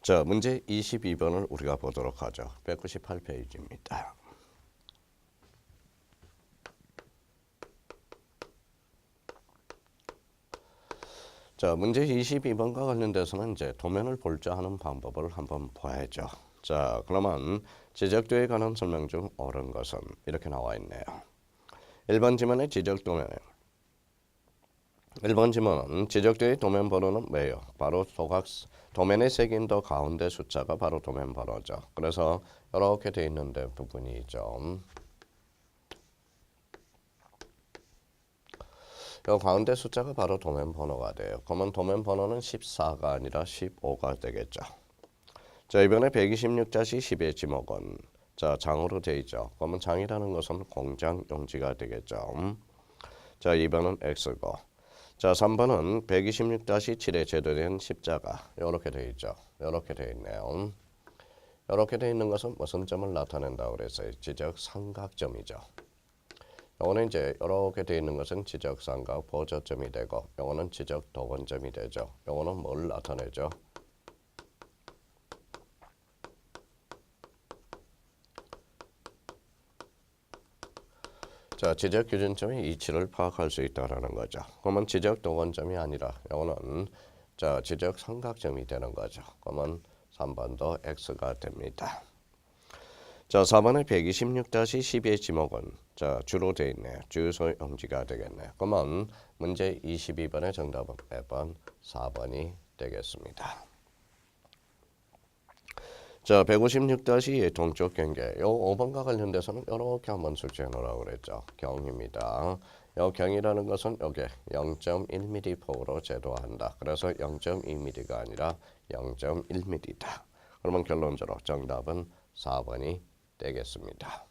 자, 문제 22번을 우리가 보도록 하죠. 198페이지입니다. 자, 문제 22번과 관련돼서는 이제 도면을 볼 줄 아는 방법을 한번 봐야죠. 자, 그러면 지적도에 관한 설명 중 옳은 것은 이렇게 나와 있네요. 1번 지문의 지적 도면에 1번 지문은 지적도의 도면 번호는 뭐예요? 바로 도면에 새긴 더 가운데 숫자가 바로 도면 번호죠. 그래서 이렇게 돼 있는데 부분이 있죠. 이 가운데 숫자가 바로 도면 번호가 돼요. 그러면 도면 번호는 14가 아니라 15가 되겠죠. 자, 이번에 126-10의 지목은 자, 장으로 되어 있죠. 그러면 장이라는 것은 공장 용지가 되겠죠. 자, 2번은 X고. 자, 3번은 126-7에 제도된 십자가. 이렇게 되어 있죠. 이렇게 되어 있네요. 이렇게 되어 있는 것은 무슨 점을 나타낸다고 그랬어요? 지적 삼각점이죠. 요거는 이제 이렇게 되어 있는 것은 지적 삼각 보조점이 되고, 요거는 지적 도건점이 되죠. 요거는 뭘 나타내죠? 자, 지적 기준점의 이치를 파악할 수 있다라는 거죠. 그러면 지적 도건점이 아니라 요거는 자, 지적 삼각점이 되는 거죠. 그러면 3번도 X가 됩니다. 자, 4번의 126-12의 지목은 자, 주로 되어 있네요. 주소 용지가 되겠네요. 그러면 문제 22번의 정답은 몇 번? 4번이 되겠습니다. 자, 156-2의 동쪽 경계. 요 5번과 관련돼서는 이렇게 한번 숙제해 놓으라고 그랬죠. 경입니다. 요 경이라는 것은 여기 0.1mm 폭으로 제도한다. 그래서 0.2mm가 아니라 0.1mm다. 그러면 결론적으로 정답은 4번이 되겠습니다.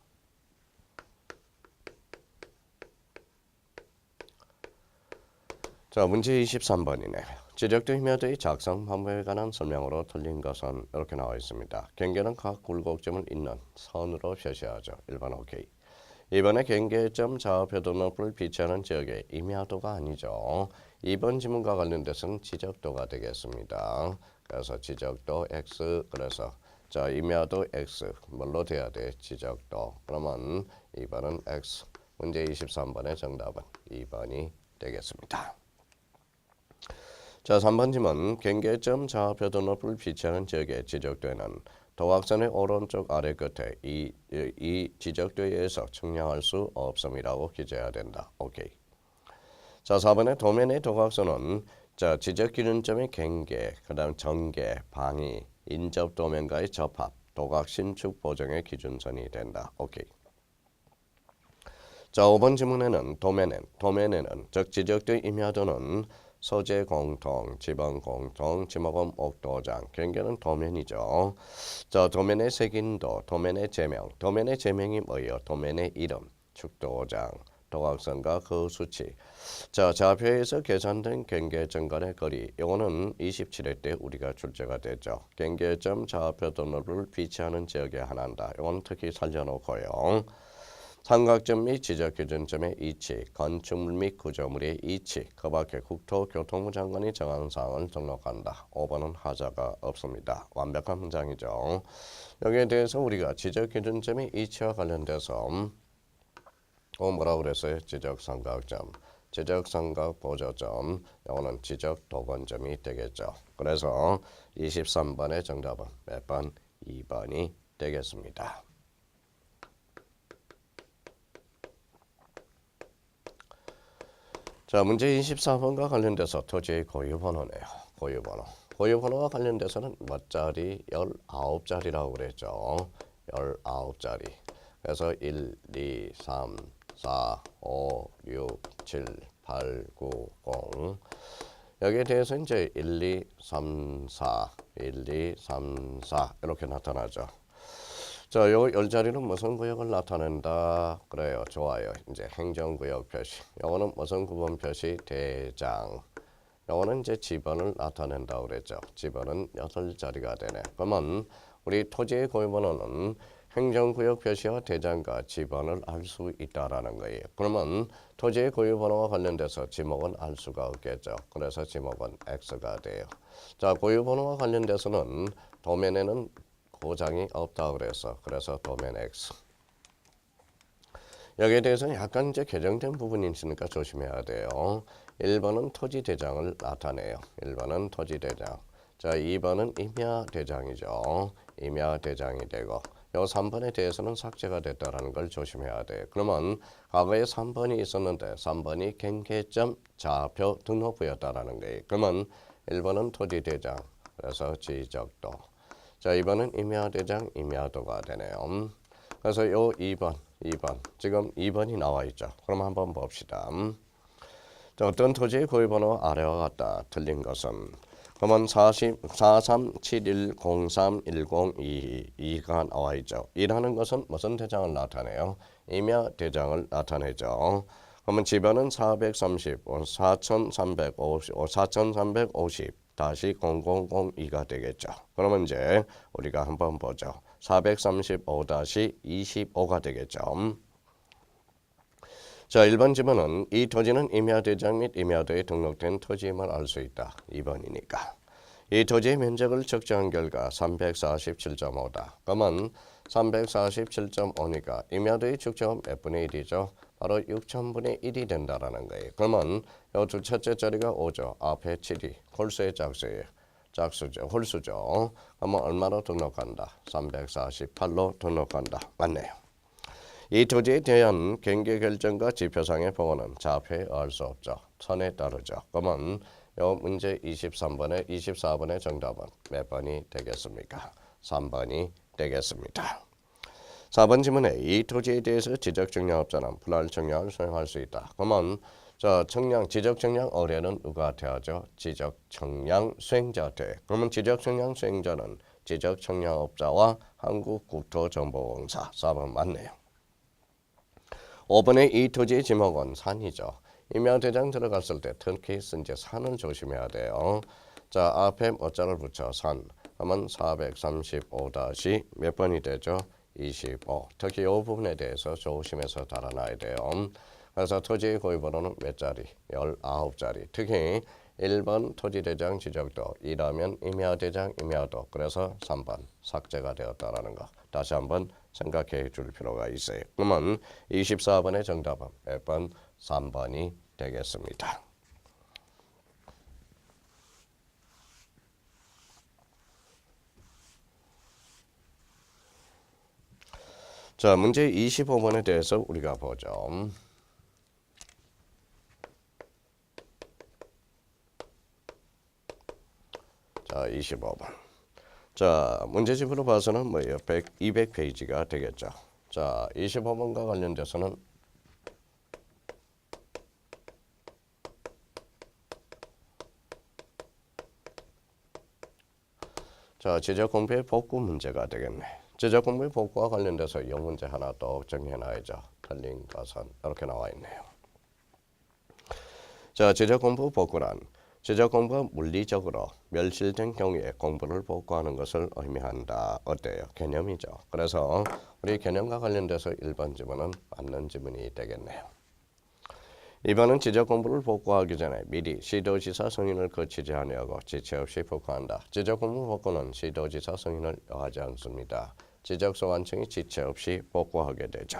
자, 문제 23번이네. 지적도 힘여도의 작성 방법에 관한 설명으로 틀린 것은 이렇게 나와 있습니다. 경계는 각 굴곡점을 잇는 선으로 표시하죠. 1번 오케이. 2번의 경계점 좌우표도 높을 비치하는 지역의 임야도가 아니죠. 2번 지문과 관련돼서는 지적도가 되겠습니다. 그래서 지적도 X, 그래서 자, 임야도 X 뭘로 돼야 돼? 지적도. 그러면 2번은 X. 문제 23번의 정답은 2번이 되겠습니다. 자, 3번 지문 경계점 좌표도 높을 비치하는 지역에 지적되는 도각선의 오른쪽 아래 끝에 이 지적도에 의해서 측량할 수 없음이라고 기재해야 된다. 오케이. 자, 4번의 도면의 도각선은 자, 지적 기준점의 경계, 그 다음 전개, 방위, 인접 도면과의 접합, 도각 신축 보정의 기준선이 된다. 오케이. 자, 5번 지문에는 도면에는 즉 지적도의 임야도는 소재 공통, 지번 공통, 지목은 옥도장, 경계는 도면이죠. 자, 도면의 색인도, 도면의 제명, 도면의 제명이 뭐예요? 도면의 이름, 축도장, 도각선과 그 수치. 자, 좌표에서 계산된 경계점 간의 거리, 이거는 27회 때 우리가 출제가 됐죠. 경계점 좌표 도로를 비치하는 지역의 하나다. 이건 특히 살려놓고요. 삼각점 및 지적 기준점의 이치, 건축물 및 구조물의 이치, 그 밖에 국토교통부 장관이 정한 사항을 등록한다. 5번은 하자가 없습니다. 완벽한 문장이죠. 여기에 대해서 우리가 지적 기준점의 이치와 관련돼서 뭐라고 그랬어요? 지적 삼각점, 지적 삼각 보조점, 이거는 지적 도건점이 되겠죠. 그래서 23번의 정답은 몇 번? 2번이 되겠습니다. 자, 문제 24번과 관련돼서 토지의 고유번호네요. 고유번호. 고유번호와 관련돼서는 몇 자리? 19자리라고 그랬죠. 19자리. 그래서 1, 2, 3, 4, 5, 6, 7, 8, 9, 0. 여기에 대해서 이제 1, 2, 3, 4, 1, 2, 3, 4 이렇게 나타나죠. 자, 요 10자리는 무슨 구역을 나타낸다? 그래요. 좋아요. 이제 행정구역 표시. 요거는 무슨 구분 표시? 대장. 요거는 이제 지번을 나타낸다고 그랬죠. 지번은 8자리가 되네. 그러면 우리 토지의 고유번호는 행정구역 표시와 대장과 지번을 알 수 있다라는 거예요. 그러면 토지의 고유번호와 관련돼서 지목은 알 수가 없겠죠. 그래서 지목은 X가 돼요. 자, 고유번호와 관련돼서는 도면에는 고장이 없다 그래서 도면 X. 여기에 대해서는 약간 이제 개정된 부분이 있으니까 조심해야 돼요. 1번은 토지 대장을 나타내요. 1번은 토지 대장. 자, 2번은 임야 대장이죠. 임야 대장이 되고 요 3번에 대해서는 삭제가 됐다라는 걸 조심해야 돼요. 그러면 과거에 3번이 있었는데 3번이 경계점 좌표 등록부였다라는 거예요. 그러면 1번은 토지 대장. 그래서 지적도. 자, 2번은 임야 대장, 임야도가 되네요. 그래서 요 2번 지금 2번이 나와 있죠. 그럼 한번 봅시다. 자, 어떤 토지의 고유번호 아래와 같다. 틀린 것은 그러면 4371031022가 나와 있죠. 2라는 것은 무슨 대장을 나타내요? 임야 대장을 나타내죠. 그러면 지번은 430, 4350 다시 0002가 되겠죠. 그러면 이제 우리가 한번 보죠. 435-25가 되겠죠. 자, 1번 지문은 이 토지는 임야대장 및 임야도에 등록된 토지임을 알 수 있다. 2번이니까. 이 토지의 면적을 측정한 결과 347.5다. 그러면 347.5니까 임야도의 측정은 몇 분의 1이죠? 바로 6천분의 1이 된다라는 거예요. 그러면 이 두 첫째 자리가 5죠. 앞에 7이 홀수의 짝수죠. 홀수죠. 그러면 얼마로 등록한다? 348로 등록한다. 맞네요. 이 토지에 대한 경계 결정과 지표상의 보고는 자표에 알 수 없죠. 선에 따르죠. 그러면 요 문제 24번의 정답은 몇 번이 되겠습니까? 3번이 되겠습니다. 4번 지문에 이 토지에 대해서 지적청량업자는 불알 청량을 수행할 수 있다. 그러면 지적청량 의뢰는 누가 돼야죠? 지적청량 수행자 돼. 그러면 지적청량 수행자는 지적청량업자와 한국국토정보공사. 4번 맞네요. 5번의 이 토지의 지목은 산이죠. 임야대장 들어갔을 때 특히 이제 산을 조심해야 돼요. 자, 앞에 어자를 붙여 산. 그러면 435 몇 번이 되죠? 25. 특히 이 부분에 대해서 조심해서 달아놔야 돼요. 그래서 토지의 고유번호는 몇 자리? 19자리. 특히 1번 토지대장 지적도, 2라면 임야대장 임야도. 그래서 3번 삭제가 되었다라는 거. 다시 한번 생각해 줄 필요가 있어요. 그러면 24번의 정답은 몇 번? 3번이 되겠습니다. 자, 문제 25번에 대해서 우리가 보죠. 자, 25번. 자, 문제집으로 봐서는 뭐예요? 200페이지가 되겠죠. 자, 25번과 관련돼서는 자, 지적공부의 복구 문제가 되겠네. 지적공부의 복구와 관련돼서 이 문제 하나 또 정해놔야죠. 틀린 것은 이렇게 나와 있네요. 자, 지적공부 복구란 지적공부가 물리적으로 멸실된 경우에 공부를 복구하는 것을 의미한다. 어때요? 개념이죠. 그래서 우리 개념과 관련돼서 1번 지문은 맞는 지문이 되겠네요. 2번은 지적공부를 복구하기 전에 미리 시도지사 승인을 거치지 아니하고 지체 없이 복구한다. 지적공부 복구는 시도지사 승인을 요하지 않습니다. 지적소관청이 지체 없이 복구하게 되죠.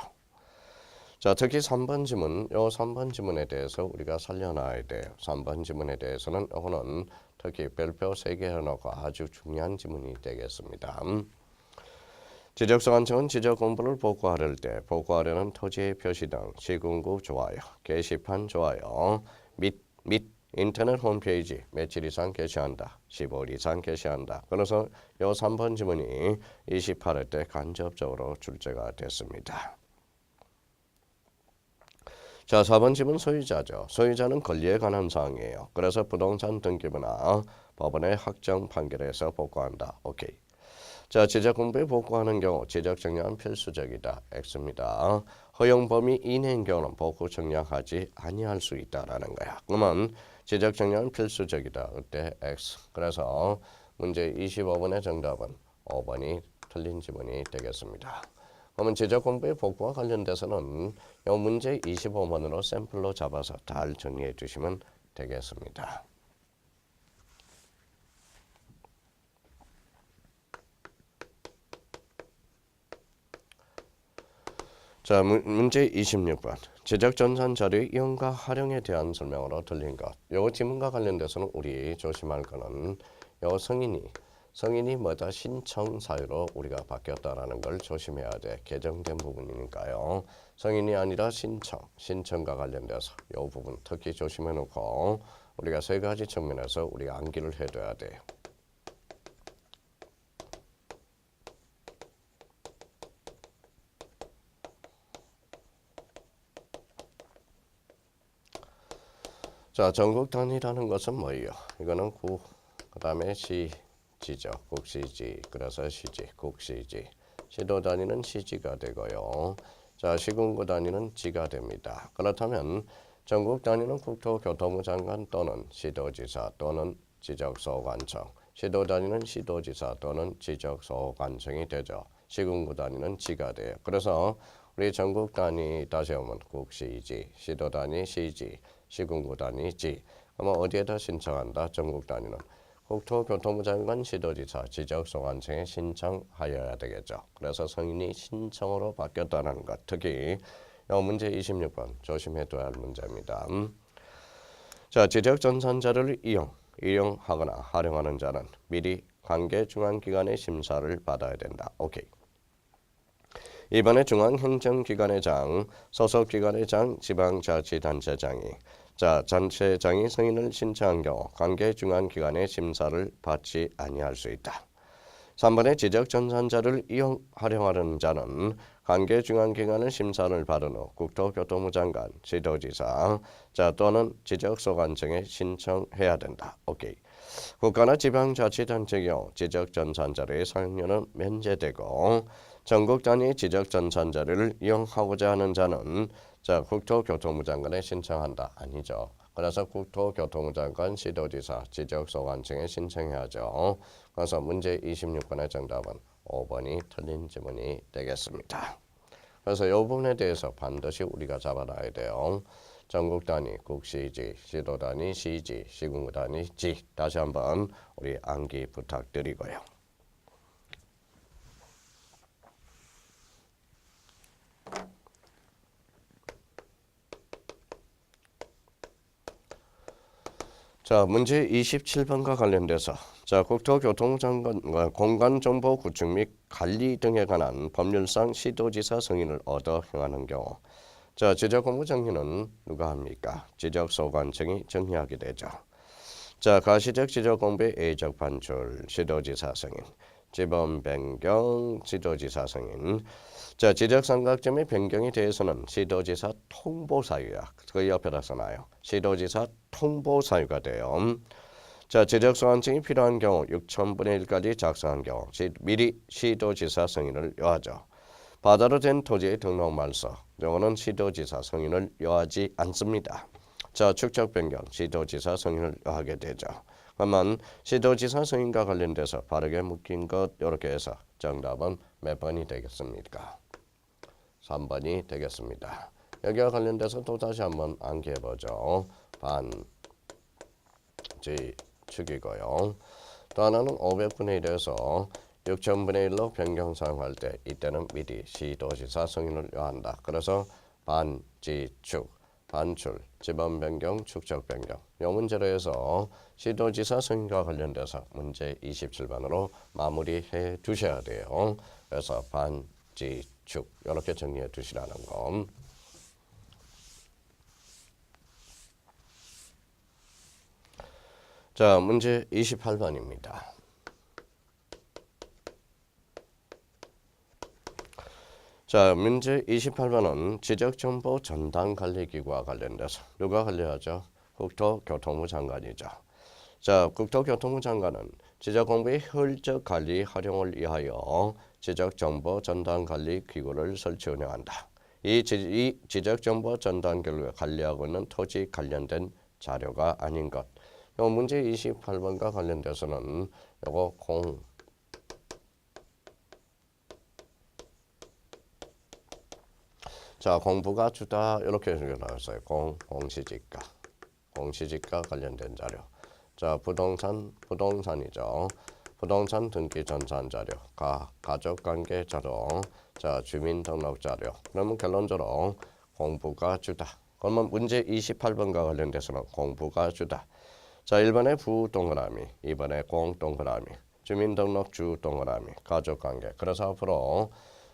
자, 특히 3번 지문, 요 3번 지문에 대해서 우리가 살려놔야 돼요. 3번 지문에 대해서는 이거는 특히 별표 3개 해놓고 아주 중요한 지문이 되겠습니다. 지적소관청은 지적공부를 복구하려 때 복구하려는 토지의 표시 등 시군구 좋아요, 게시판 좋아요, 및 인터넷 홈페이지 며칠 이상 게시한다. 15일 이상 게시한다. 그래서 요 3번 지문이 28회 때 간접적으로 출제가 됐습니다. 자, 4번 지문 소유자죠. 소유자는 권리에 관한 사항이에요. 그래서 부동산 등기부나 법원의 확정 판결에서 복구한다. 오케이. 자, 지적공부에 복구하는 경우 지적청량은 필수적이다. X입니다. 허용 범위 이내인 경우는 복구 청량하지 아니할 수 있다라는 거야. 그러면 지적청량은 필수적이다. 그때 X. 그래서 문제 25번의 정답은 5번이 틀린 지문이 되겠습니다. 그러면 지적 공부의 복구와 관련돼서는 이 문제 25번으로 샘플로 잡아서 잘 정리해 주시면 되겠습니다. 자, 문제 26번. 지적전산 자료의 이용과 활용에 대한 설명으로 들린 것. 요 지문과 관련돼서는 우리 조심할 거는 요 성인이 뭐다 신청 사유로 우리가 바뀌었다라는 걸 조심해야 돼. 개정된 부분이니까요. 성인이 아니라 신청과 관련돼서 요 부분 특히 조심해 놓고 우리가 세 가지 측면에서 우리가 암기를 해둬야 돼요. 자, 전국 단위라는 것은 뭐예요? 이거는 구, 그 다음에 시, 지죠. 국시지, 그래서 시지, 국시지. 시도 단위는 시지가 되고요. 자, 시군구 단위는 지가 됩니다. 그렇다면 전국 단위는 국토교통부 장관 또는 시도지사 또는 지적소관청. 시도 단위는 시도지사 또는 지적소관청이 되죠. 시군구 단위는 지가 돼요. 그래서 우리 전국 단위 다시 하면 국시지, 시도 단위 시지, 시군구 단위지. 그러면 어디에다 신청한다? 전국 단위는 국토교통부 장관, 시도지사, 지적소관청에 신청하여야 되겠죠. 그래서 성인이 신청으로 바뀌었다는 것. 특히 문제 26번 조심해둬야 할 문제입니다. 자, 지적전산자를 이용하거나 활용하는 자는 미리 관계 중앙기관의 심사를 받아야 된다. 오케이. 이번에 중앙행정기관의 장, 소속기관의 장, 지방자치단체장이 단체장이 승인을 신청한 경우 관계 중앙기관의 심사를 받지 아니할 수 있다. 3번에 지적전산자를 활용하려는 자는 관계 중앙기관의 심사를 받은 후 국토교통부 장관, 시도지사 또는 지적소관청에 신청해야 된다. 오케이. 국가나 지방자치단체 경우 지적전산자료의 사용료는 면제되고 전국 단위 지적전산자료를 이용하고자 하는 자는 국토교통부 장관에 신청한다. 아니죠. 그래서 국토교통부 장관, 시도지사, 지적소관청에 신청해야죠. 그래서 문제 26번의 정답은 5번이 틀린 지문이 되겠습니다. 그래서 이 부분에 대해서 반드시 우리가 잡아놔야 돼요. 전국 단위 국시지, 시도 단위 시지, 시군구 단위 지. 다시 한번 우리 암기 부탁드리고요. 자, 문제 27번과 관련돼서 국토교통부 장관 공간정보 구축 및 관리 등에 관한 법률상 시도지사 승인을 얻어 행하는 경우 지적공부 정리는 누가 합니까? 지적소관청이 정리하게 되죠. 가시적 지적공부의 A적 반출 시도지사 승인, 지번 변경 시도지사 승인. 지적삼각점의 변경에 대해서는 시도지사 통보사유야. 그 옆에다 써놔요. 시도지사 통보사유가 돼요. 지적소관청이 필요한 경우 6,000분의 1까지 작성한 경우 미리 시도지사 승인을 요하죠. 바다로 된 토지의 등록 말소, 이거는 시도지사 승인을 요하지 않습니다. 축적 변경, 시도지사 승인을 요하게 되죠. 그러면 시도지사 승인과 관련돼서 바르게 묶인 것 이렇게 해서 정답은 몇 번이 되겠습니까? 3번이 되겠습니다. 여기와 관련돼서 또 다시 한번 암기해보죠. 반지축이고요. 또 하나는 500분의 1에서 6,000분의 1로 변경 사용할 때 이때는 미리 시도지사 승인을 요한다. 그래서 반지축, 반출, 지번 변경, 축적 변경. 이 문제로 해서 시도지사 승인과 관련돼서 문제 27번으로 마무리해 두셔야 돼요. 그래서 반지축 이렇게 정리해 두시라는 거. 자, 문제 28번입니다. 문제 28번은 지적정보 전담관리기구와 관련돼서 누가 관리하죠? 국토교통부 장관이죠. 국토교통부 장관은 지적공부의 효율적 관리 활용을 위하여 지적정보 전담관리기구를 설치 운영한다. 이 지적정보 전담기구를 관리하고 있는 토지 관련된 자료가 아닌 것. 요 문제 28번과 관련돼서는 요거 자, 공부가 주다 이렇게 나왔어요. 공시지가. 공시지가 관련된 자료. 자, 부동산이죠. 부동산 등기 전산 자료, 가족관계 자료, 자, 주민등록 자료. 그러면 결론적으로 공부가 주다. 그러면 문제 28번과 관련돼서는 공부가 주다. 자, 1번에 부 동그라미, 2번에 공 동그라미, 주민등록 주 동그라미, 가족관계. 그래서 앞으로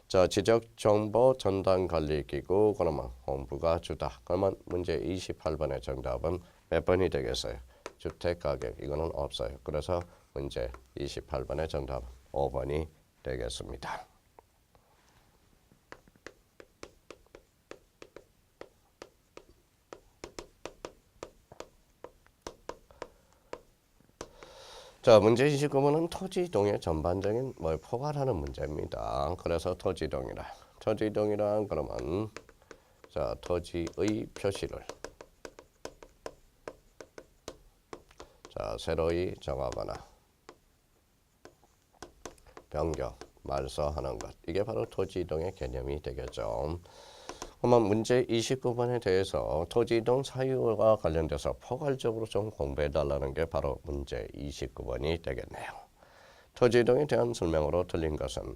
자, 지적정보 전담관리기구 그러면 공부가 주다. 그러면 문제 28번의 정답은 몇 번이 되겠어요? 주택가격 이거는 없어요. 그래서 문제 28번의 정답은 5번이 되겠습니다. 자, 문제 29번은 토지이동의 전반적인 포괄하는 문제입니다. 그래서 토지이동이란 그러면 자, 토지의 표시를 자, 새로이 정하거나 변경, 말소하는 것. 이게 바로 토지이동의 개념이 되겠죠. 그러면 문제 29번에 대해서 토지이동 사유와 관련돼서 포괄적으로 좀 공부해달라는 게 바로 문제 29번이 되겠네요. 토지이동에 대한 설명으로 틀린 것은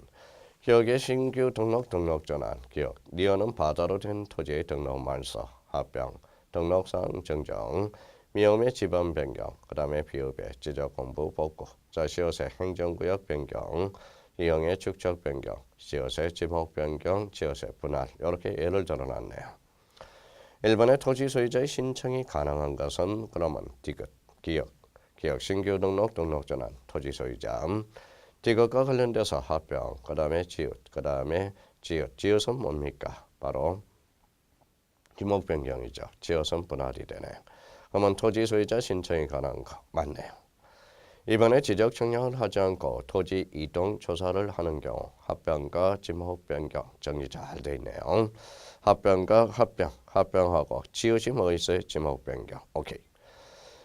기억의 신규 등록 전환, 기억, 니어는 바다로 된 토지의 등록 말소, 합병, 등록상 정정, 미음의 지번 변경, 그 다음에 비읍의 지적 공부 복구, 자, 시옷의 행정구역 변경, 이형의 축척 변경, 지옷의 지목 변경, 지옷의 분할 이렇게 예를 들어놨네요. 1번의 토지 소유자의 신청이 가능한 것은 그러면 디귿, 기억 신규 등록 전환, 토지 소유자, 디귿과 관련돼서 합병, 그 다음에 지읒은 뭡니까? 바로 지목 변경이죠. 지읒은 분할이 되네요. 그러면 토지 소유자 신청이 가능한 거 맞네요. 이번에 지적 청약을 하지 않고 토지 이동 조사를 하는 경우 합병과 지목 변경 정리 잘 돼 있네요. 합병하고 지읒이 뭐 있어요? 지목 변경. 오케이.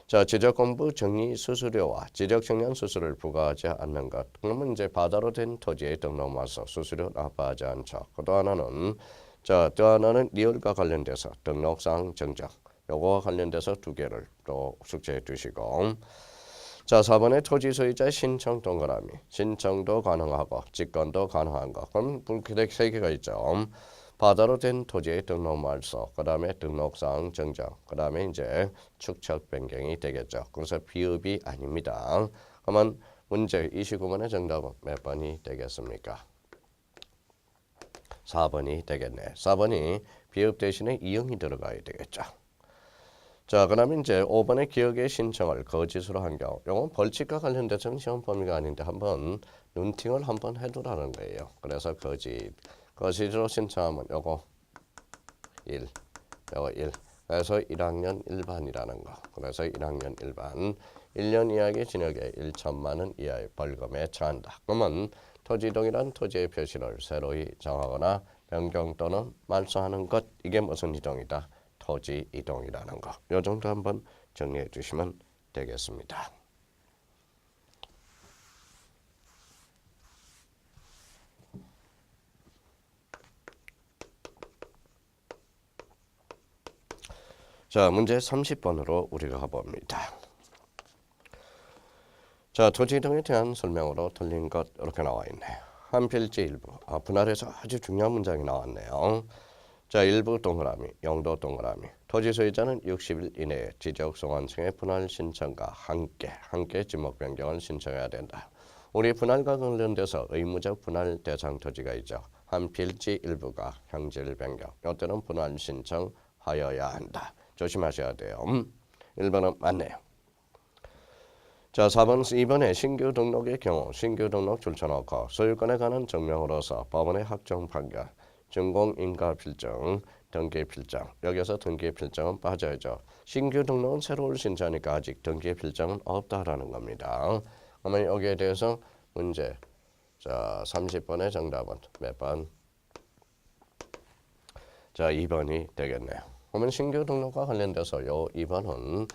자, 지적 공부 정리 수수료와 지적 청약 수수료를 부과하지 않는 것. 그러면 이제 바다로 된 토지의 등록마서 수수료 납부하지 않죠. 또 하나는 리얼과 관련돼서 등록상 정정. 요거와 관련돼서 두 개를 또 숙제해 두시고. 자, 4번에 토지 소유자의 신청 동그라미. 신청도 가능하고 직권도 가능한 거. 그럼 세 개가 있죠. 바다로 된 토지의 등록 말소, 그 다음에 등록상 정정, 그 다음에 이제 축척 변경이 되겠죠. 그래서 비읍이 아닙니다. 그러면 문제 29번의 정답은 몇 번이 되겠습니까? 4번이 되겠네. 4번이 비읍 대신에 이응이 들어가야 되겠죠. 자, 그러면 이제 5번의 기억의 신청을 거짓으로 한 경우, 이건 벌칙과 관련돼서는 시험 범위가 아닌데 한번 눈팅을 한번 해두라는 거예요. 그래서 거짓으로 신청하면 요거 1, 요거 1. 그래서 1학년 1반이라는 거. 그래서 1학년 1반 1년 이하의 징역에 1천만 원 이하의 벌금에 처한다. 그러면 토지이동이란 토지의 표시를 새로이 정하거나 변경 또는 말소하는 것. 이게 무슨 이동이다? 토지 이동이라는 거. 요 정도 한번 정리해 주시면 되겠습니다. 자, 문제 30번으로 우리가 가봅니다. 자, 토지 이동에 대한 설명으로 틀린 것 이렇게 나와 있네요. 한 필지 일부. 분할에서 아주 중요한 문장이 나왔네요. 자, 일부 동그라미, 영도 동그라미. 토지 소유자는 60일 이내에 지적 소관청의 분할 신청과 함께 지목 변경을 신청해야 된다. 우리 분할과 관련돼서 의무적 분할 대상 토지가 있죠. 한 필지 일부가 형질 변경. 이때는 분할 신청하여야 한다. 조심하셔야 돼요. 1번은 맞네요. 자, 2번에 신규 등록의 경우 신규 등록 줄쳐놓고 소유권에 관한 증명으로서 법원의 확정 판결, 준공인가 필정, 등기 필정. 여기서 등기 필정은 빠져야죠. 신규 등록은 새로 신청하니까 아직 등기 필정은 없다라는 겁니다. 그러면 여기에 대해서 문제 자 30번의 정답은 몇 번? 자 2번이 되겠네요. 그러면 신규 등록과 관련돼서 요 2번은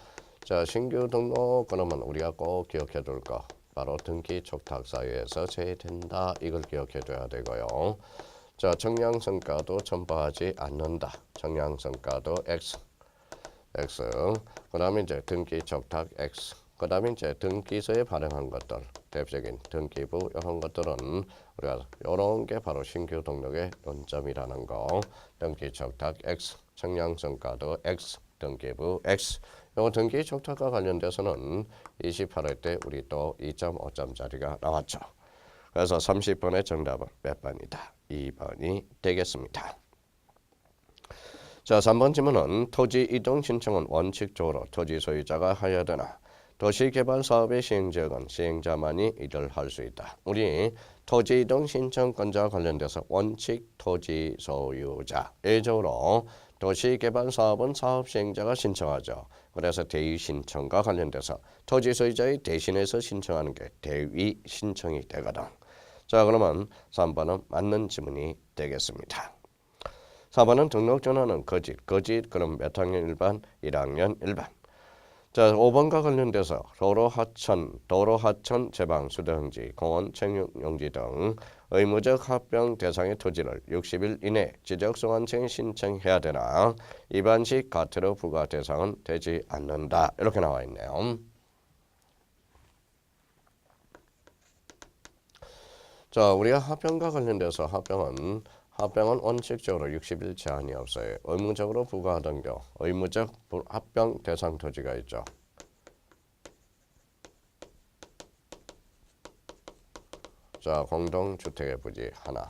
자 신규 등록 그러면 우리가 꼭 기억해 둘 거 바로 등기 촉탁 사유에서 제외된다. 이걸 기억해 둬야 되고요. 자, 청량성가도 첨부하지 않는다. 청량성가도 X. 그 다음에 이제 등기 적탁 X. 그 다음에 이제 등기소에 발행한 것들, 대표적인 등기부 이런 것들은 우리가 이런 게 바로 신규 등록의 논점이라는 거. 등기 적탁 X, 청량성가도 X, 등기부 X. 요 등기 적탁과 관련돼서는 28회 때 우리 또 2.5점짜리가 나왔죠. 그래서 30번의 정답은 몇 번이다? 2번이 되겠습니다. 자, 3번 질문은 토지 이동 신청은 원칙적으로 토지 소유자가 해야 되나? 도시개발 사업의 시행지역은 시행자만이 이를 할 수 있다. 우리 토지 이동 신청권자와 관련돼서 원칙 토지 소유자 예적으로 도시개발 사업은 사업 시행자가 신청하죠. 그래서 대위 신청과 관련돼서 토지 소유자의 대신해서 신청하는 게 대위 신청이 되거든. 자, 그러면 3번은 맞는 지문이 되겠습니다. 4번은 등록 전환은 거짓 그럼 몇 학년 1반? 1학년 1반. 자, 5번과 관련돼서 도로 하천 제방 수도용지 공원 청육용지 등 의무적 합병 대상의 토지를 60일 이내 지적소관청 신청해야 되나 일반식 가태료 부과 대상은 되지 않는다. 이렇게 나와 있네요. 자, 우리가 합병과 관련돼서 합병은 원칙적으로 60일 제한이 없어요. 의무적으로 부과하던 경우 의무적 합병 대상 토지가 있죠. 자, 공동주택의 부지 하나.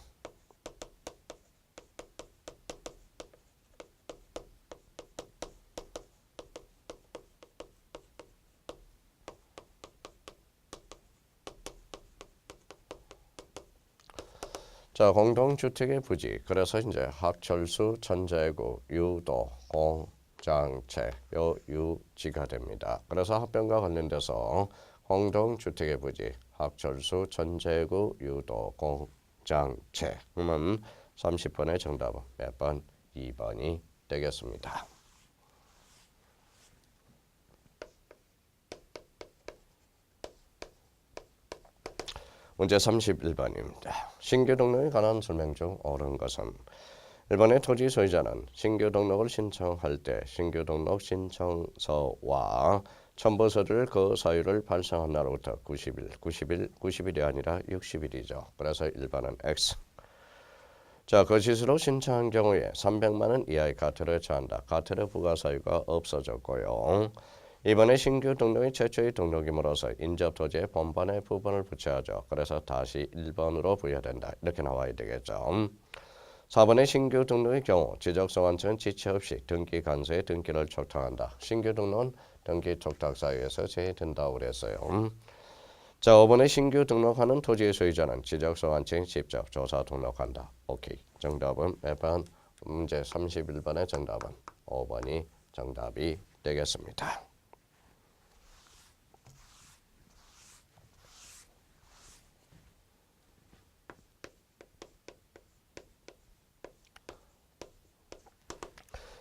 자, 공동주택의 부지. 그래서 이제 합철수, 전자해구, 유도, 공장체, 유지가 됩니다. 그래서 합병과 관련돼서 공동주택의 부지, 합철수, 전자해구, 유도, 공장체. 그러면 30번의 정답은 몇 번? 2번이 되겠습니다. 문제 31번입니다. 신규 등록에 관한 설명 중 옳은 것은 1번의 토지 소유자는 신규 등록을 신청할 때 신규 등록 신청서와 첨부서를 그 사유를 발송한 날로부터 90일이 아니라 60일이죠. 그래서 1번은 X. 자, 거짓으로 신청한 경우에 300만 원 이하의 가태료에 처한다. 가태료 부과 사유가 없어졌고요. 이번에 신규 등록이 최초의 등록임으로써 인접토지의 본번의 부분을 붙여야죠. 그래서 다시 1번으로 부여된다. 이렇게 나와야 되겠죠. 4번의 신규 등록의 경우 지적소관청은 지체 없이 등기 간소에 등기를 촉탁한다. 신규 등록은 등기 촉탁 사유에서 제외된다고 그랬어요. 자, 5번의 신규 등록하는 토지의 소유자는 지적소관청이 직접 조사 등록한다. 오케이. 정답은 몇 번? 문제 31번의 정답은 5번이 정답이 되겠습니다.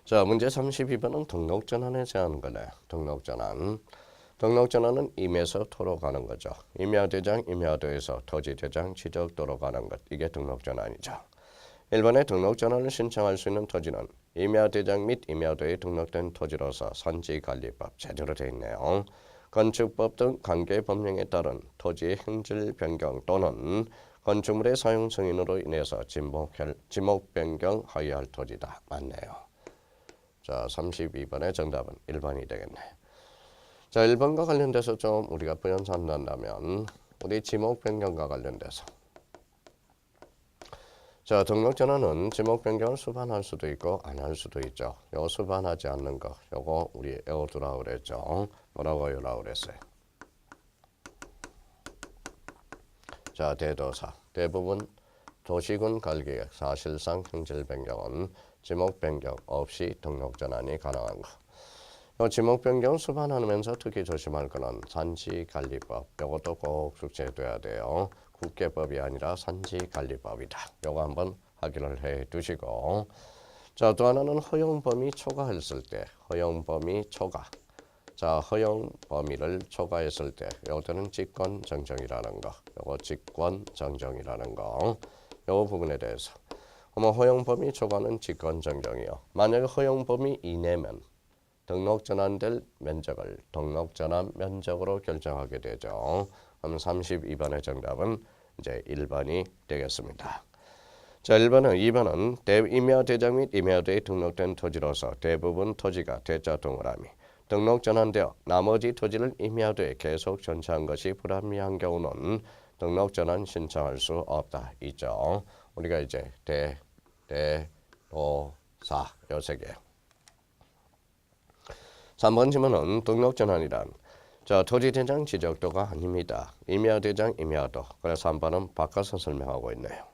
자, 문제 32번은 등록전환에 대한 거네. 등록전환은 임에서 토로 가는 거죠. 임야대장, 임야도에서 토지대장, 지적도로 가는 것. 이게 등록전환이죠. 1번에 등록전환을 신청할 수 있는 토지는 임야대장 및 임야도에 등록된 토지로서 산지관리법 제대로 되어 있네요. 건축법 등 관계 법령에 따른 토지의 행질 변경 또는 건축물의 사용 승인으로 인해서 지목 변경하여야 할 토지다. 맞네요. 자, 32번의 정답은 1번이 되겠네. 자, 1번과 관련돼서 좀 우리가 부연산한다면 우리 지목 변경과 관련돼서 자, 등록전환은 지목 변경을 수반할 수도 있고 안 할 수도 있죠. 요거 수반하지 않는 거 요거 우리 외워두라고 그랬죠. 뭐라고 외우라고 그랬어요. 자, 대도사 대부분 도시군 관계객 사실상 행질 변경은 지목 변경 없이 등록 전환이 가능한 거. 지목 변경 수반하면서 특히 조심할 거는 산지관리법. 이것도 꼭 숙지해둬야 돼요. 국계법이 아니라 산지관리법이다. 이거 한번 확인을 해 두시고. 자, 또 하나는 허용 범위 초과했을 때. 자, 허용 범위를 초과했을 때. 이것들은 직권 정정이라는 거. 이거 직권 정정이라는 거. 이 부분에 대해서. 그러면 허용 범위 초과는 직권 정정이요. 만약에 허용 범위 이내면 등록 전환될 면적을 등록 전환 면적으로 결정하게 되죠. 그럼 32번의 정답은 이제 1번이 되겠습니다. 자, 2번은 임야대장 및 임야대에 등록된 토지로서 대부분 토지가 대자 동그라미 등록 전환되어 나머지 토지를 임야대에 계속 전체한 것이 불합리한 경우는 등록 전환 신청할 수 없다. 있죠. 우리가 이제 도, 사 요 세 개. 3번 질문은 등록 전환이란 토지 대장 지적도가 아닙니다. 임야 대장 임야도. 그래서 3번은 바꿔서 설명하고 있네요.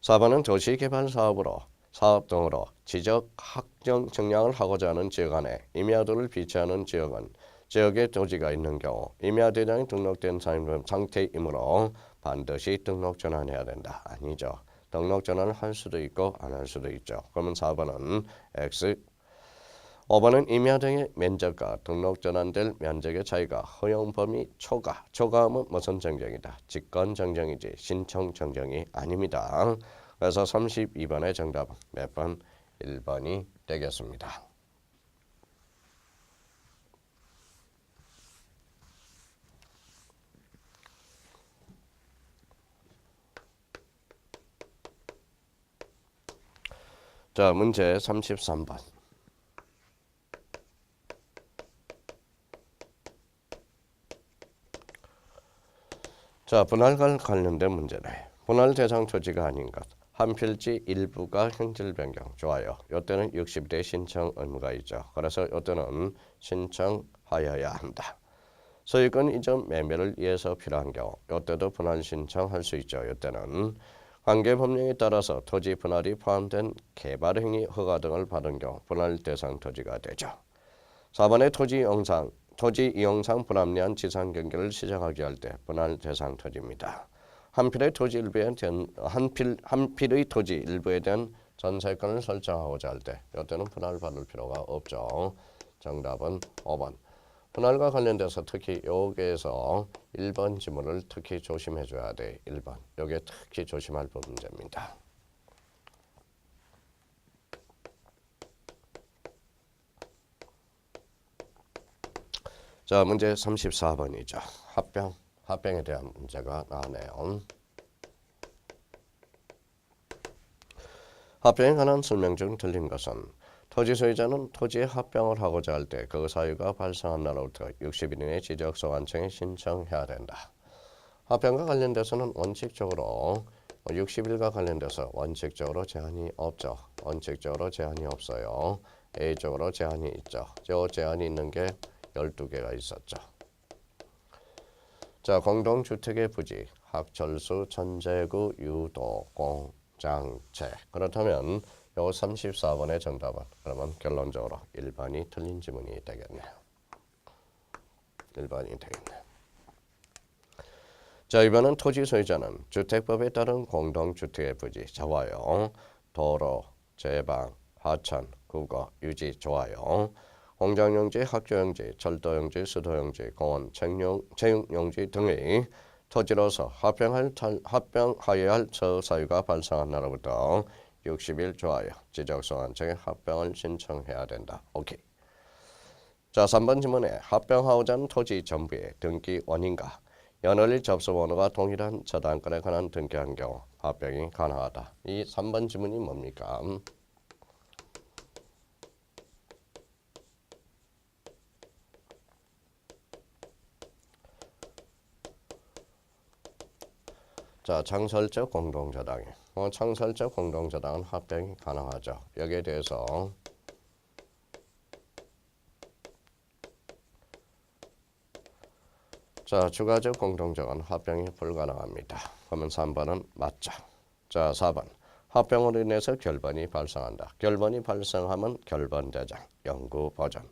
4번은 도시개발 사업 등으로 지적 확정 측량을 하고자 하는 지역 안에 임야도를 비치하는 지역은 지역에 토지가 있는 경우 임야 대장이 등록된 상태이므로 반드시 등록 전환해야 된다. 아니죠. 등록 전환을 할 수도 있고 안 할 수도 있죠. 그러면 4번은 X. 5번은 임야 등의 면적과 등록 전환될 면적의 차이가 허용 범위 초과하면 무슨 정정이다. 직권 정정이지 신청 정정이 아닙니다. 그래서 32번의 정답은 몇 번? 1번이 되겠습니다. 자, 문제 33번. 자, 분할과 관련된 문제네. 분할 대상 토지가 아닌 것. 한 필지 일부가 형질 변경. 좋아요. 이때는 60대 신청 의무가 있죠. 그래서 이때는 신청하여야 한다. 소유권 이전 매매를 위해서 필요한 경우 이때도 분할 신청할 수 있죠. 이때는 관계 법령에 따라서 토지 분할이 포함된 개발 행위 허가 등을 받은 경우 분할 대상 토지가 되죠. 4번의 토지 이용상 불합리한 지상 경계를 시정하게 할 때 분할 대상 토지입니다. 한 필의 토지 일부에 대한 전세권을 설정하고자 할 때 이때는 분할받을 필요가 없죠. 정답은 5번. 분할과 관련돼서 특히 여기에서 1번 지문을 특히 조심해 줘야 돼. 1번. 여기에 특히 조심할 문제입니다. 자, 문제 34번이죠. 합병에 대한 문제가 나오네요. 합병에 관한 설명 중 틀린 것은 토지 소유자는 토지에 합병을 하고자 할 때 그 사유가 발생한 날로부터 60일 이내 지적소관청에 신청해야 된다. 합병과 관련돼서는 원칙적으로 60일과 관련돼서 원칙적으로 제한이 없죠. 원칙적으로 제한이 없어요. A적으로 제한이 있죠. 저 제한이 있는 게 12개가 있었죠. 자, 공동주택의 부지, 학철수, 천재구, 유도, 공장체. 그렇다면 요 34번의 정답은 그러면 결론적으로 1번이 틀린 지문이 되겠네요. 1번이 되겠네요. 자, 이번은 토지 소유자는 주택법에 따른 공동주택의 부지, 좋아요. 도로, 제방, 하천, 국어, 유지, 좋아요. 공장용지, 학교용지, 철도용지, 수도용지, 공원, 체육용지 등의 토지로서 합병하여야 할 저사유가 발생한 날로부터 60일 좋아요. 지적소관청에 합병을 신청해야 된다. 오케이. 자, 3번 질문에 합병하고자 하는 토지 전부의 등기 원인과 연월일 접수번호가 동일한 저당권에 관한 등기한 경우 합병이 가능하다. 이 3번 질문이 뭡니까? 자, 창설적 공동저당이 창설적 공동저당은 합병이 가능하죠. 여기에 대해서 자, 추가적 공동저당은 합병이 불가능합니다. 그러면 3번은 맞죠. 자, 4번 합병으로 인해서 결번이 발생한다. 결번이 발생하면 결번대장, 영구보전.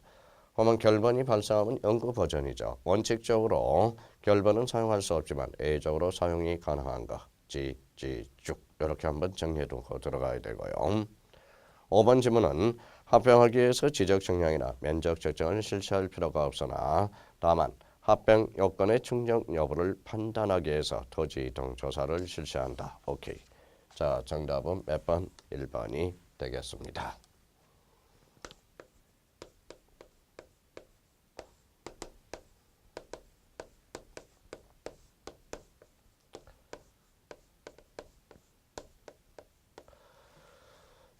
그러면 결번이 발생하면 영구보전이죠. 원칙적으로 결번은 사용할 수 없지만 A적으로 사용이 가능한 거. 쭉 이렇게 한번 정리해두고 들어가야 되고요. 5번 질문은 합병하기 위해서 지적 측량이나 면적 측정을 실시할 필요가 없으나 다만 합병 요건의 충족 여부를 판단하기 위해서 토지 이동 조사를 실시한다. 오케이. 자, 정답은 몇 번? 1번이 되겠습니다.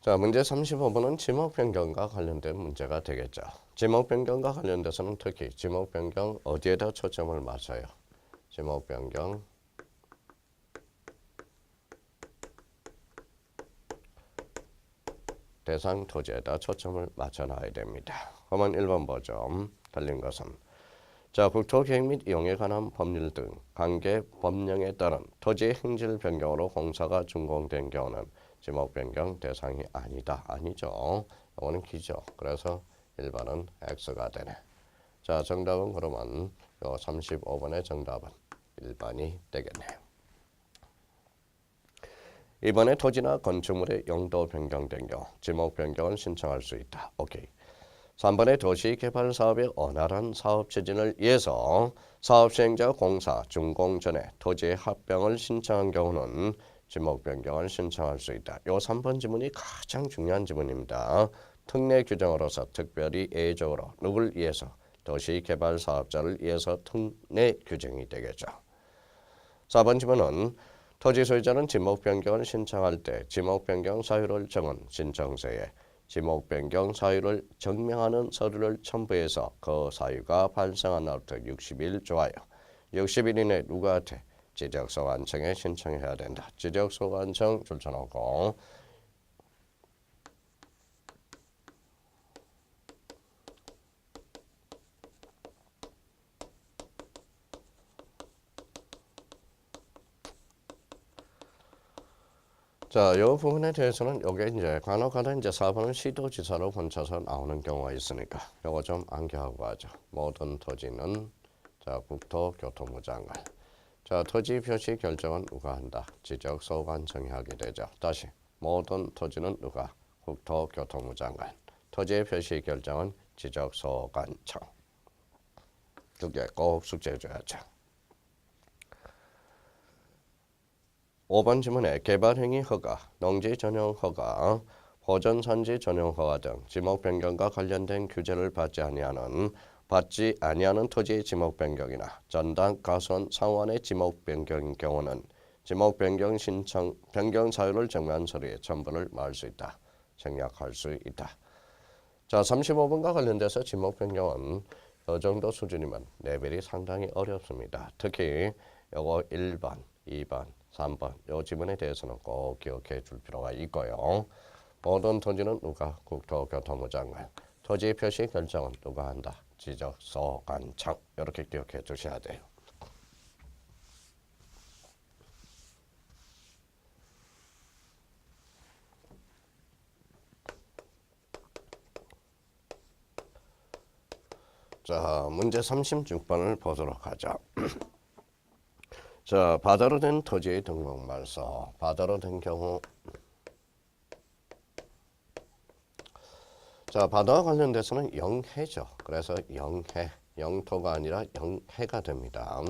자, 문제 35번은 지목 변경과 관련된 문제가 되겠죠. 지목 변경과 관련돼서는 특히 지목 변경 어디에다 초점을 맞춰요? 지목 변경 대상 토지에다 초점을 맞춰놔야 됩니다. 그러면 1번 보죠. 달린 것은 자, 국토계획 및 이용에 관한 법률 등 관계 법령에 따른 토지의 행질 변경으로 공사가 준공된 경우는 지목 변경 대상이 아니다. 아니죠. 이거는 기죠. 그래서 1번은 X가 되네. 자, 정답은 그러면 요 35번의 정답은 1번이 되겠네요. 이번에 토지나 건축물의 용도 변경된 경우 지목 변경을 신청할 수 있다. 오케이. 3번의 도시개발 사업의 원활한 사업 추진을 위해서 사업 시행자 공사 준공 전에 토지의 합병을 신청한 경우는 지목 변경을 신청할 수 있다. 요 3번 지문이 가장 중요한 지문입니다. 특례 규정으로서 특별히 예외적으로 누굴 위해서 도시개발 사업자를 위해서 특례 규정이 되겠죠. 4번 지문은 토지 소유자는 지목 변경을 신청할 때 지목 변경 사유를 적은 신청서에 지목 변경 사유를 증명하는 서류를 첨부해서 그 사유가 발생한 날부터 60일 좋아요. 60일 이내 누구한테? 지적소관청에 신청해야 된다. 지적소관청 줄쳐놓고 자, 이 부분에 대해서는 요게 이제 간혹가다 이제 4번은 시도지사로 번쳐서 나오는 경우가 있으니까 요거 좀 암기하고 가죠. 모든 토지는 자, 국토교통부 장관. 자, 토지 표시 결정은 누가 한다? 지적소관청이 하게 되죠. 다시 모든 토지는 누가? 국토교통부 장관. 토지의 표시 결정은 지적소관청. 두 개 꼭 숙제해 줘야죠. 5번 지문에 개발행위 허가, 농지 전용 허가, 보전산지 전용 허가 등 지목 변경과 관련된 규제를 받지 아니하는 토지의 지목 변경이나 전당 가선 상환의 지목 변경인 경우는 지목 변경 신청 변경 사유를 정한 서류에 첨부를 할 수 있다. 생략할 수 있다. 자, 35번과 관련돼서 지목 변경은 이 정도 수준이면 레벨이 상당히 어렵습니다. 특히 요거 1번, 2번, 3번 요 지문에 대해서는 꼭 기억해 줄 필요가 있고요. 모든 토지는 누가? 국토교통부 장관. 토지 표시 결정은 누가 한다? 지적소관청. 이렇게 기억해 주셔야 돼요. 자, 문제 36번을 보도록 하죠. 자, 바다로 된 토지의 등록 말소. 바다로 된 경우 자, 바다와 관련돼서는 영해죠. 그래서 영해, 영토가 아니라 영해가 됩니다.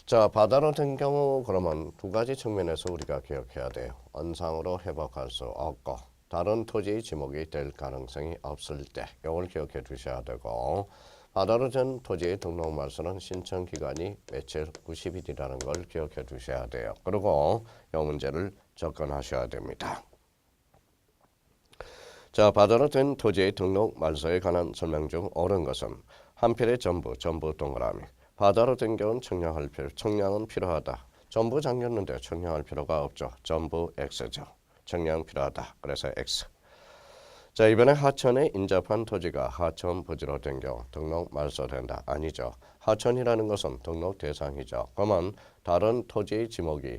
자, 바다로 된 경우 그러면 두 가지 측면에서 우리가 기억해야 돼요. 원상으로 회복할 수 없고 다른 토지의 지목이 될 가능성이 없을 때 이걸 기억해 주셔야 되고 바다로 된 토지의 등록 말소는 신청 기간이 며칠 90일이라는 걸 기억해 주셔야 돼요. 그리고 이 문제를 접근하셔야 됩니다. 자, 바다로 된 토지의 등록 말소에 관한 설명 중 옳은 것은 한 필의 전부 동그라미. 바다로 된 경우는 청량은 필요하다. 전부 잠겼는데 청량할 필요가 없죠. 전부 X죠. 청량 필요하다. 그래서 X. 자, 이번에 하천에 인접한 토지가 하천 부지로 된 경우 등록 말소된다. 아니죠. 하천이라는 것은 등록 대상이죠. 그러면 다른 토지의 지목이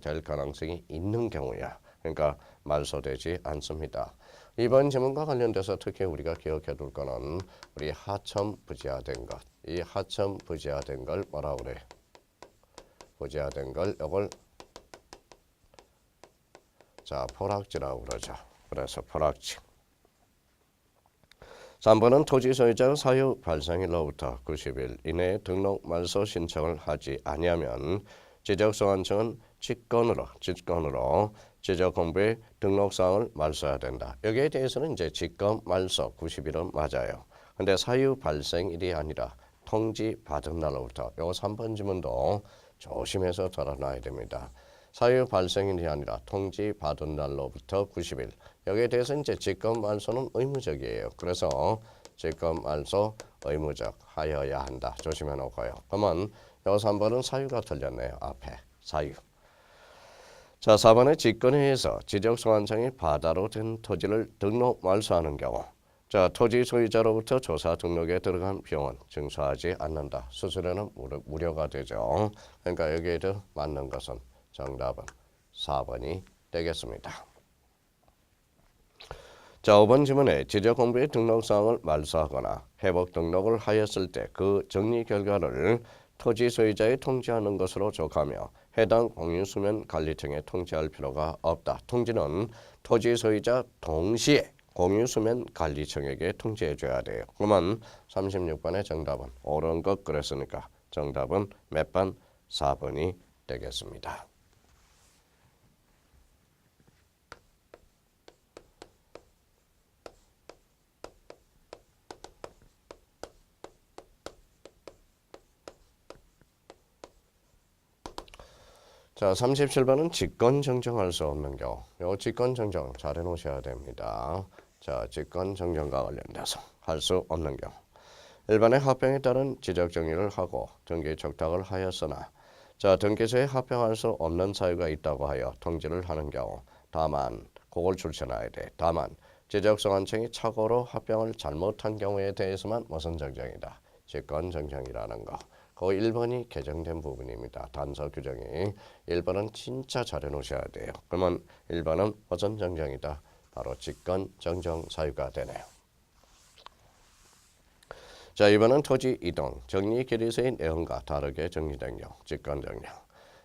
될 가능성이 있는 경우야. 그러니까 말소되지 않습니다. 이번 질문과 관련돼서 특히 우리가 기억해 둘 거는 우리 하천 부지화된 것. 이 하천 부지화된 걸 뭐라 그래? 부지화된 걸 이걸 자, 포락지라고 그러죠. 그래서 포락지. 3번은 토지 소유자가 사유 발생일로부터 90일 이내에 등록 말소 신청을 하지 아니하면 지적소관청은 직권으로 지적공부의 등록사항을 말소해야 된다. 여기에 대해서는 이제 직권 말소 90일은 맞아요. 근데 사유 발생일이 아니라 통지 받은 날로부터 요 3번 지문도 조심해서 달아놔야 됩니다. 사유 발생일이 아니라 통지 받은 날로부터 90일. 여기에 대해서 이제 직권 말소는 의무적이에요. 그래서 직권 말소 의무적 하여야 한다. 조심해 놓고요. 그러면 요 3번은 사유가 틀렸네요. 앞에 사유. 자, 4번에 직권에 의해서 지적소관청이 바다로 된 토지를 등록 말소하는 경우 자, 토지 소유자로부터 조사 등록에 들어간 비용은 증서하지 않는다. 수수료는 무료가 되죠. 그러니까 여기에 맞는 것은 정답은 4번이 되겠습니다. 자, 5번 지문에 지적공부의 등록사항을 말소하거나 회복 등록을 하였을 때 그 정리 결과를 토지 소유자에 통지하는 것으로 족하며 해당 공유수면 관리청에 통지할 필요가 없다. 통지는 토지 소유자 동시에 공유수면 관리청에게 통지해줘야 돼요. 그러면 36번의 정답은 옳은 것 그랬으니까 정답은 몇 번? 4번이 되겠습니다. 자, 37번은 직권 정정할 수 없는 경우. 요 직권 정정 잘 해놓으셔야 됩니다. 자, 직권 정정과 관련돼서 할 수 없는 경우. 일반의 합병에 따른 지적 정리를 하고 등기 적탁을 하였으나 자, 등기소에 합병할 수 없는 사유가 있다고 하여 통지를 하는 경우. 다만 그걸 출처나야 돼. 다만 지적소관청이 착오로 합병을 잘못한 경우에 대해서만 무슨 정정이다. 직권 정정이라는 거. 그 1번이 개정된 부분입니다. 단서 규정이 1번은 진짜 잘 해놓으셔야 돼요. 그러면 1번은 무슨 정정이다. 바로 직권 정정 사유가 되네요. 자, 이번은 토지 이동, 정리 계류서의 내용과 다르게 정리된 경우, 직권 정정.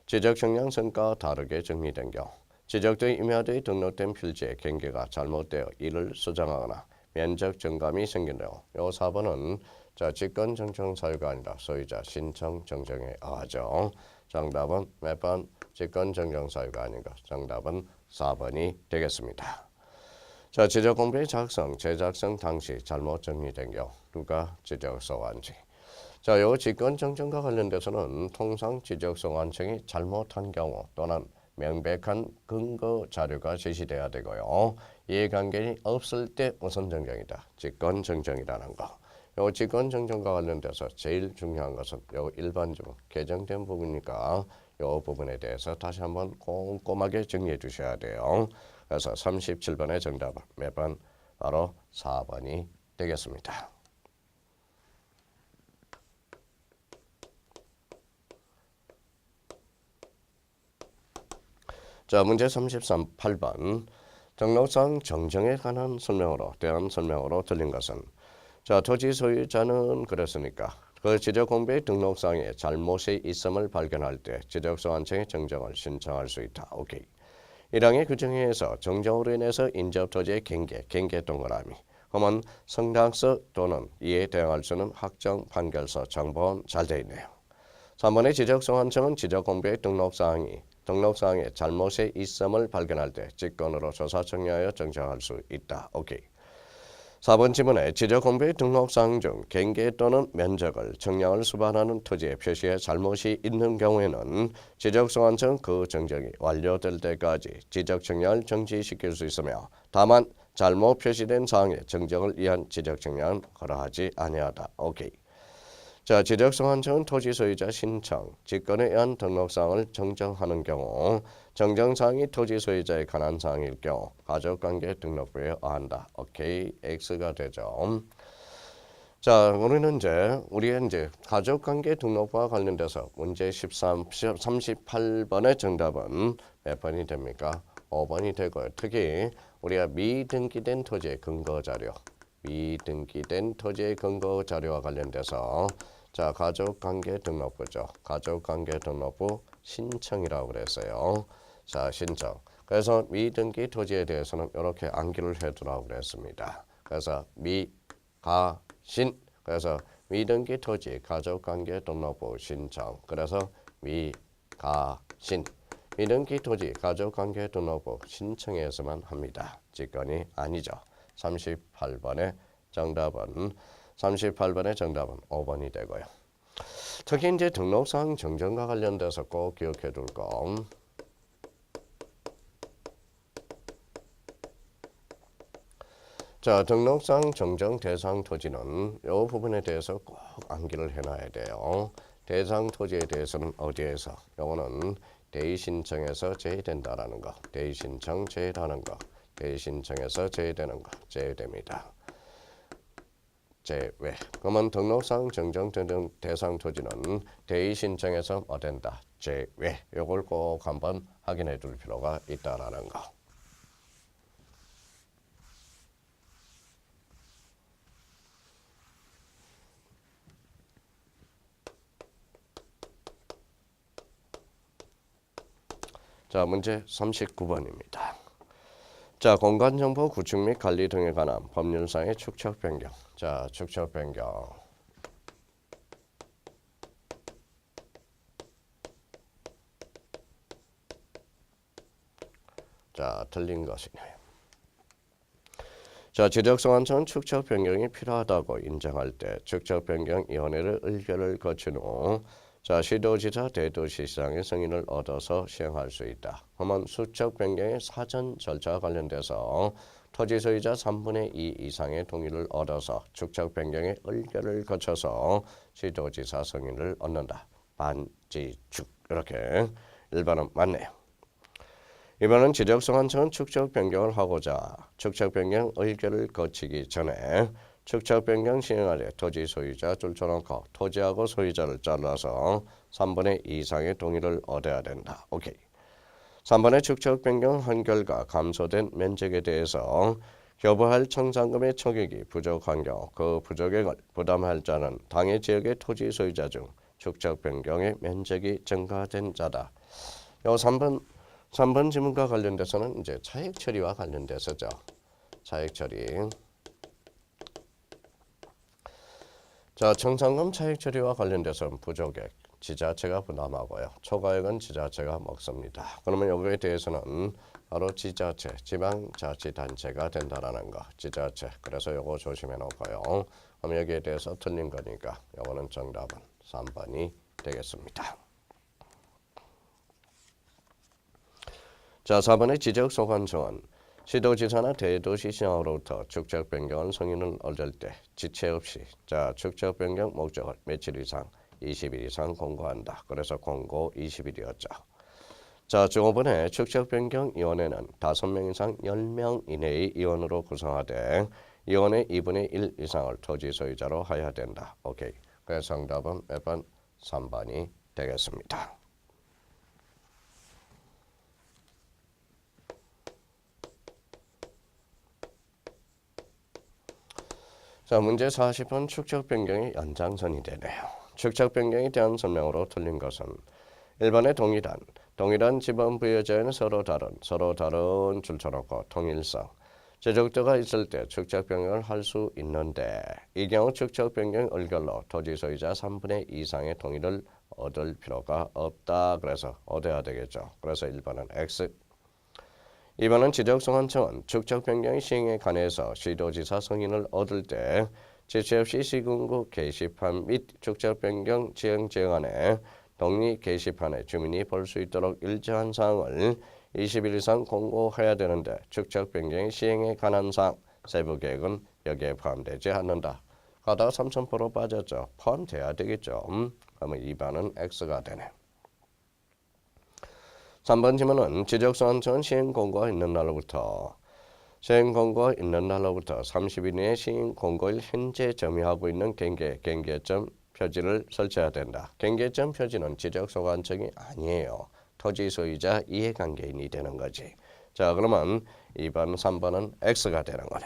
지적 정량 성과와 다르게 정리된 경우, 지적도의 임야도에 등록된 필지의 경계가 잘못되어 이를 수정하거나 면적 정감이 생긴 경우, 요 4번은 자, 직권 정정 사유가 아니라 소유자 신청 정정에 의하죠. 정답은 몇 번? 직권 정정 사유가 아닌 것. 정답은 4번이 되겠습니다. 자, 지적공부의 작성, 제작성 당시 잘못 정리된 경우 누가 지적소관청. 자, 요 직권 정정과 관련돼서는 통상 지적소관청이 잘못한 경우 또는 명백한 근거 자료가 제시돼야 되고요. 이해관계이 없을 때 무슨 정정이다. 직권 정정이라는 거. 요 직권 정정과 관련돼서 제일 중요한 것은 요 일반적으로 개정된 부분이니까 요 부분에 대해서 다시 한번 꼼꼼하게 정리해 주셔야 돼요. 그래서 37번의 정답은 몇 번? 바로 4번이 되겠습니다. 자, 문제 38번. 등록상 정정에 관한 대한 설명으로 들린 것은 자, 토지 소유자는 그랬으니까 그 지적공부의 등록상에 잘못이 있음을 발견할 때 지적소관청에 정정을 신청할 수 있다. 오케이. 1항의 규정에 의해서 정정으로 인해서 인접토지의 경계 동그라미. 그러면 성당서 또는 이에 대응할 수는 확정 판결서 정보는 잘 되어 있네요. 3번의 지적소관청은 지적공부의 등록사항에 잘못이 있음을 발견할 때 직권으로 조사 청구하여 정정할 수 있다. 오케이. 4번 지문에 지적공부의 등록사항 중 경계 또는 면적을 정량을 수반하는 토지의 표시에 잘못이 있는 경우에는 지적소관청은 그 정정이 완료될 때까지 지적 정량을 정지시킬 수 있으며 다만 잘못 표시된 사항의 정정을 위한 지적 정량은 허락하지 아니하다. 오케이. 자, 지적소관청은 토지 소유자 신청, 직권에 의한 등록사항을 정정하는 경우 정정사항이 토지 소유자에 관한 사항일 경우 가족관계 등록부에 의한다. 오케이, X가 되죠. 자, 우리는 이제 가족관계 등록부와 관련돼서 문제 38번의 정답은 몇 번이 됩니까? 5번이 되고요. 특히 우리가 미등기된 토지의 근거자료, 미등기된 토지의 근거자료와 관련돼서 자, 가족관계 등록부죠. 가족관계 등록부 신청이라고 그랬어요. 자, 신청. 그래서 미등기 토지에 대해서는 이렇게 암기를 해두라고 그랬습니다. 그래서 미가신. 그래서 미등기 토지 가족관계 등록부 신청. 그래서 가신 미등기 토지 가족관계 등록부 신청해서만 합니다. 직권이 아니죠. 38번의 정답은 5번이 되고요. 특히 이제 등록상 정정과 관련돼서 꼭 기억해 둘 거. 자, 등록상 정정 대상 토지는 이 부분에 대해서 꼭 암기를 해놔야 돼요. 대상 토지에 대해서는 어디에서? 요거는 대의신청에서 제외된다라는 거. 대의신청 제외라는 거. 대의신청에서 제외되는 거. 제외됩니다. 제외. 그러면 등록상 정정 대상 토지는 대의신청에서 뭐 된다? 제외. 요걸 꼭 한번 확인해 둘 필요가 있다라는 거. 자, 문제 39번입니다. 자, 공간정보 구축 및 관리 등에 관한 법률상의 축척 변경. 자, 축척 변경. 자, 틀린 것이네요. 자, 지적소관청은 축척 변경이 필요하다고 인정할 때 축척 변경 위원회를 의결을 거친 후 자, 시도지사 대도시장의 승인을 얻어서 시행할 수 있다. 그러면 수척 변경의 사전 절차와 관련돼서 토지 소유자 3분의 2 이상의 동의를 얻어서 축척 변경의 의결을 거쳐서 시도지사 승인을 얻는다. 반지축. 이렇게 1번은 맞네요. 2번은 지적소관청은 축척 변경을 하고자 축척 변경 의결을 거치기 전에 축척 변경 시행하되 토지 소유자 줄쳐놓고 토지하고 소유자를 잘라서 3분의 2 이상의 동의를 얻어야 된다. 오케이. 3번의 축척 변경한 결과 감소된 면적에 대해서 교부할 청산금의 총액이 부족한 경우 그 부족액을 부담할 자는 당해 지역의 토지 소유자 중 축척 변경의 면적이 증가된 자다. 요 3번 지문과 관련돼서는 이제 차익 처리와 관련돼서죠. 차익 처리. 자, 청산금 차익 처리와 관련돼서는 부족액 지자체가 부담하고요. 초과액은 지자체가 먹습니다. 그러면 여기에 대해서는 바로 지자체, 지방자치단체가 된다라는 거. 지자체. 그래서 요거 조심해 놓고요. 그럼 여기에 대해서 틀린 거니까 요거는 정답은 3번이 되겠습니다. 자, 4번의 지적소관청은 시도지사나 대도시시장으로부터 축척 변경 승인을 얻을 때 지체 없이 자, 축척 변경 목적을 며칠 이상 20일 이상 공고한다. 그래서 공고 20일이었죠. 자, 중5번의 축척 변경 위원회는 5명 이상 10명 이내의 위원으로 구성하되 위원회 2분의 1 이상을 토지 소유자로 하여야 된다. 오케이. 그래서 정답은 몇 번? 3번이 되겠습니다. 자, 문제 40번 축척 변경의 연장선이 되네요. 축척 변경에 대한 설명으로 틀린 것은 1번의 동일한 지번 부여자에는 서로 다른 줄쳐놓고 통일성. 제적도가 있을 때 축척 변경을 할 수 있는데 이 경우 축척 변경 의결로 토지 소유자 3분의 2 이상의 동의를 얻을 필요가 없다. 그래서 얻어야 되겠죠. 그래서 1번은 X. 2번은 지적소관청은 축척 변경 시행에 관해서 시도지사 승인을 얻을 때 지체 없이 시군구 게시판 및 축척 변경 지형 제한에 독립 게시판에 주민이 볼 수 있도록 일정한 사항을 20일 이상 공고해야 되는데 축척 변경 시행에 관한 사항 세부 계획은 여기에 포함되지 않는다. 가다가 3,000% 빠졌죠. 포함돼야 되겠죠. 그러면 2번은 X가 되네. 3번 지문은 지적소관청은 시행공고가 있는 날로부터 30일 내에 시행공고일 현재 점유하고 있는 경계점 표지를 설치해야 된다. 경계점 표지는 지적소관청이 아니에요. 토지 소유자 이해관계인이 되는 거지. 자, 그러면 2번, 3번은 X가 되는 거네.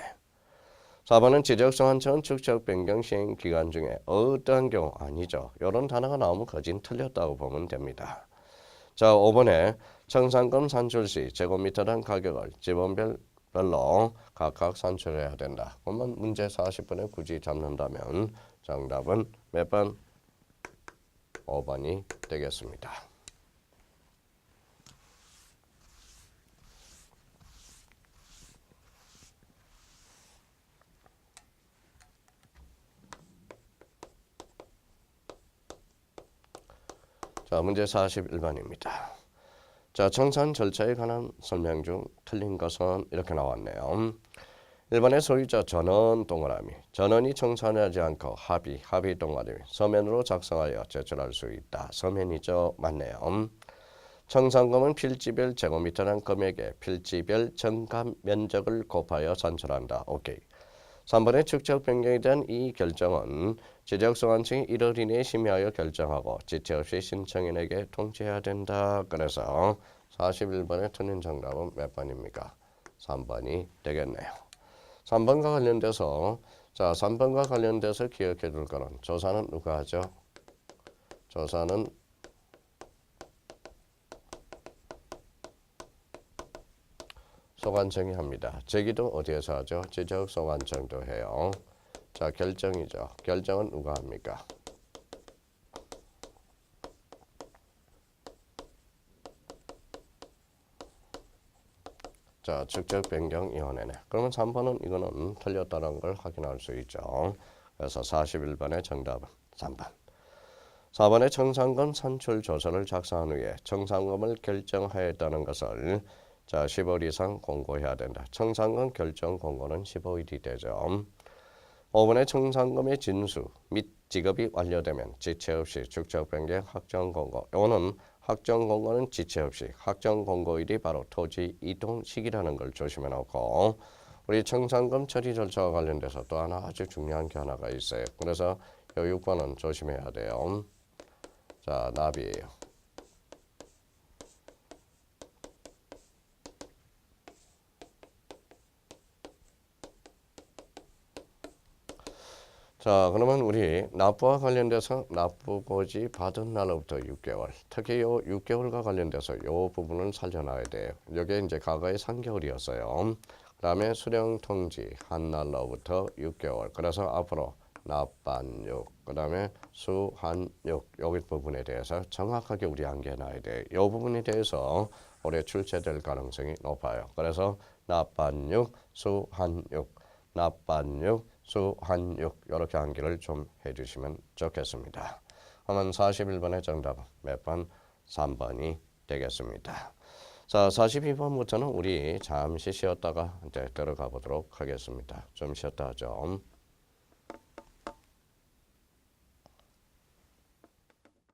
4번은 지적소관청은 축척 변경 시행 기간 중에 어떠한 경우 아니죠. 이런 단어가 나오면 거진 틀렸다고 보면 됩니다. 자, 5번에 청산금 산출 시 제곱미터당 가격을 지번별로 각각 산출해야 된다. 그러면 문제 40번에 굳이 잡는다면 정답은 몇 번? 5번이 되겠습니다. 자, 문제 41번입니다. 자, 청산 절차에 관한 설명 중 틀린 것은 이렇게 나왔네요. 1번의 소유자 전원 동그라미. 전원이 청산하지 않고 합의 동그라미. 서면으로 작성하여 제출할 수 있다. 서면이죠. 맞네요. 청산금은 필지별 제곱미터란 금액에 필지별 정감 면적을 곱하여 산출한다. 오케이. 3번의 축적 변경에 대한 이 결정은 지적소관청이 1월 이내에 심의하여 결정하고 지체 없이 신청인에게 통지해야 된다. 그래서 41번의 틀린 정답은 몇 번입니까? 3번이 되겠네요. 3번과 관련돼서 3번과 관련돼서 기억해 둘 거는 조사는 누가 하죠? 조사는 소관청이 합니다. 제기도 어디에서 하죠? 지적소관청도 해요. 자, 결정이죠. 결정은 누가 합니까? 자, 축적변경위원회네. 그러면 3번은 이거는 틀렸다는 걸 확인할 수 있죠. 그래서 41번의 정답은 3번. 4번의 청산금 산출 조서를 작성한 후에 청산금을 결정하였다는 것을 10월 이상 공고해야 된다. 청산금 결정 공고는 15일이 되죠. 5번의 청산금의 진수 및 지급이 완료되면 지체 없이 축적 변경 확정 공고. 이거는 확정 공고는 지체 없이 확정 공고일이 바로 토지 이동 시기라는 걸 조심해 놓고, 우리 청산금 처리 절차와 관련돼서 또 하나 아주 중요한 게 하나가 있어요. 그래서 이 6번은 조심해야 돼요. 자, 납이에요. 자, 그러면 우리 납부와 관련돼서 납부고지 받은 날로부터 6개월, 특히 요 6개월과 관련돼서 요 부분을 살려놔야 돼요. 이게 이제 과거에 3개월이었어요. 그다음에 수령 통지 한 날로부터 6개월. 그래서 앞으로 납반육, 그다음에 수한육 여기 부분에 대해서 정확하게 우리 암기해놔야 돼요. 요 부분에 대해서 올해 출제될 가능성이 높아요. 그래서 납반육, 수한육, 납반육, 수한육 이렇게 암기를 좀 해주시면 좋겠습니다. 그러면 41번의 정답은 몇 번? 3번이 되겠습니다. 자, 42번부터는 우리 잠시 쉬었다가 이제 들어가 보도록 하겠습니다. 좀 쉬었다 하죠.